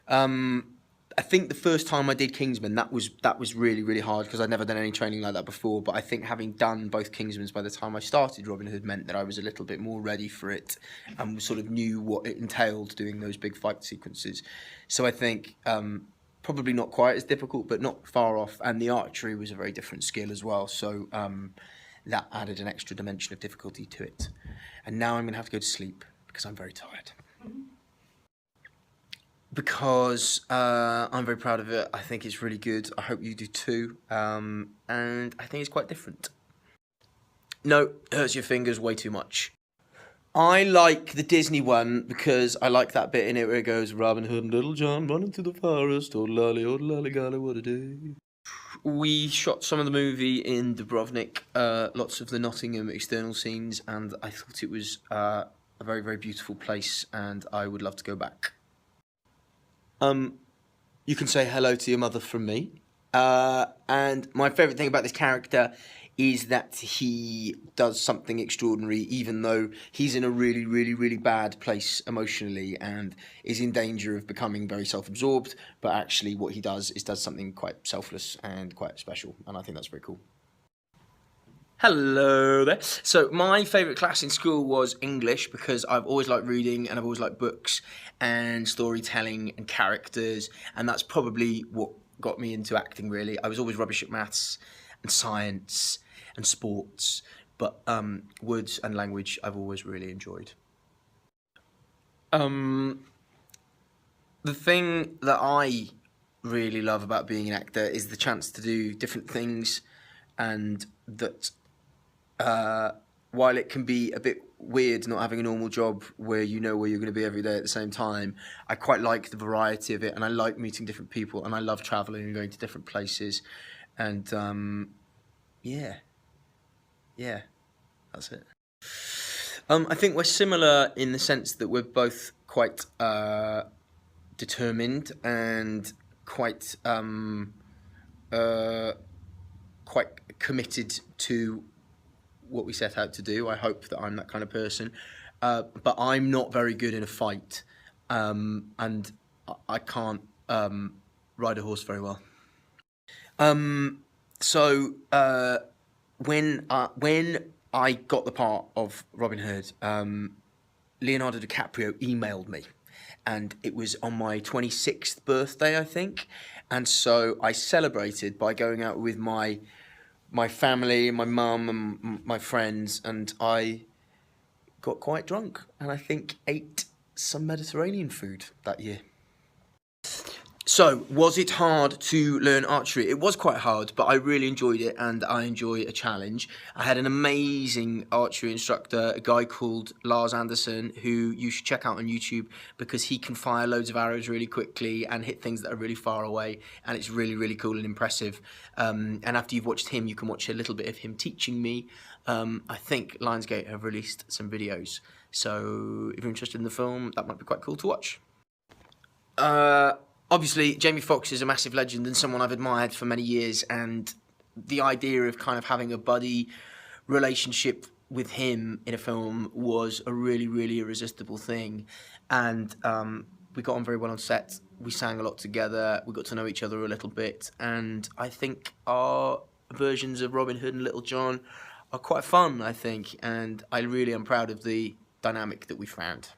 I think the first time I did Kingsman, that was really, really hard because I'd never done any training like that before. But I think having done both Kingsmans by the time I started Robin Hood meant that I was a little bit more ready for it and sort of knew what it entailed doing those big fight sequences. So I think probably not quite as difficult, but not far off. And the archery was a very different skill as well. So that added an extra dimension of difficulty to it. And now I'm going to have to go to sleep because I'm very tired. Because I'm very proud of it. I think it's really good. I hope you do too. And I think it's quite different. No, hurts your fingers way too much. I like the Disney one because I like that bit in it where it goes, Robin Hood and Little John running through the forest, oh lolly, golly, what a day. We shot some of the movie in Dubrovnik, lots of the Nottingham external scenes, and I thought it was a very, very beautiful place, and I would love to go back. You can say hello to your mother from me. And my favourite thing about this character is that he does something extraordinary, even though he's in a really, really, really bad place emotionally and is in danger of becoming very self-absorbed. But actually what he does is does something quite selfless and quite special. And I think that's very cool. Hello there. So my favourite class in school was English because I've always liked reading and I've always liked books and storytelling and characters, and that's probably what got me into acting really. I was always rubbish at maths and science and sports, but words and language I've always really enjoyed. The thing that I really love about being an actor is the chance to do different things, and that while it can be a bit weird not having a normal job where you know where you're going to be every day at the same time, I quite like the variety of it, and I like meeting different people, and I love travelling and going to different places, and yeah, that's it. I think we're similar in the sense that we're both quite determined and quite committed to what we set out to do. I hope that I'm that kind of person, but I'm not very good in a fight, and I can't ride a horse very well. So when I got the part of Robin Hood, Leonardo DiCaprio emailed me, and it was on my 26th birthday, I think, and so I celebrated by going out with my family, my mum and my friends, and I got quite drunk, and I think ate some Mediterranean food that year. So, was it hard to learn archery? It was quite hard, but I really enjoyed it, and I enjoy a challenge. I had an amazing archery instructor, a guy called Lars Anderson, who you should check out on YouTube because he can fire loads of arrows really quickly and hit things that are really far away, and it's really, really cool and impressive. And after you've watched him, you can watch a little bit of him teaching me. I think Lionsgate have released some videos, so if you're interested in the film, that might be quite cool to watch. Obviously, Jamie Foxx is a massive legend and someone I've admired for many years, and the idea of kind of having a buddy relationship with him in a film was a really, really irresistible thing. And we got on very well on set. We sang a lot together. We got to know each other a little bit. And I think our versions of Robin Hood and Little John are quite fun, I think. And I really am proud of the dynamic that we found.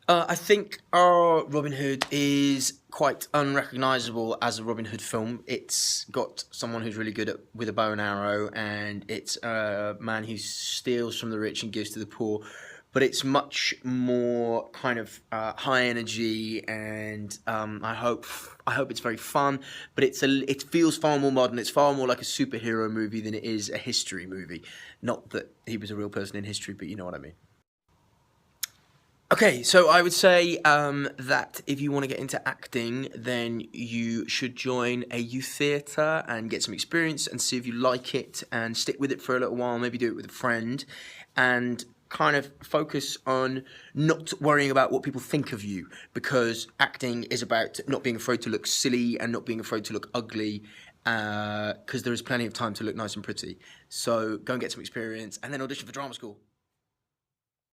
I think our Robin Hood is quite unrecognisable as a Robin Hood film. It's got someone who's really good with a bow and arrow, and it's a man who steals from the rich and gives to the poor. But it's much more kind of high energy, and I hope it's very fun. But it feels far more modern. It's far more like a superhero movie than it is a history movie. Not that he was a real person in history, but you know what I mean. Okay, so I would say that if you want to get into acting, then you should join a youth theatre and get some experience and see if you like it and stick with it for a little while, maybe do it with a friend, and kind of focus on not worrying about what people think of you, because acting is about not being afraid to look silly and not being afraid to look ugly, because there is plenty of time to look nice and pretty. So go and get some experience and then audition for drama school.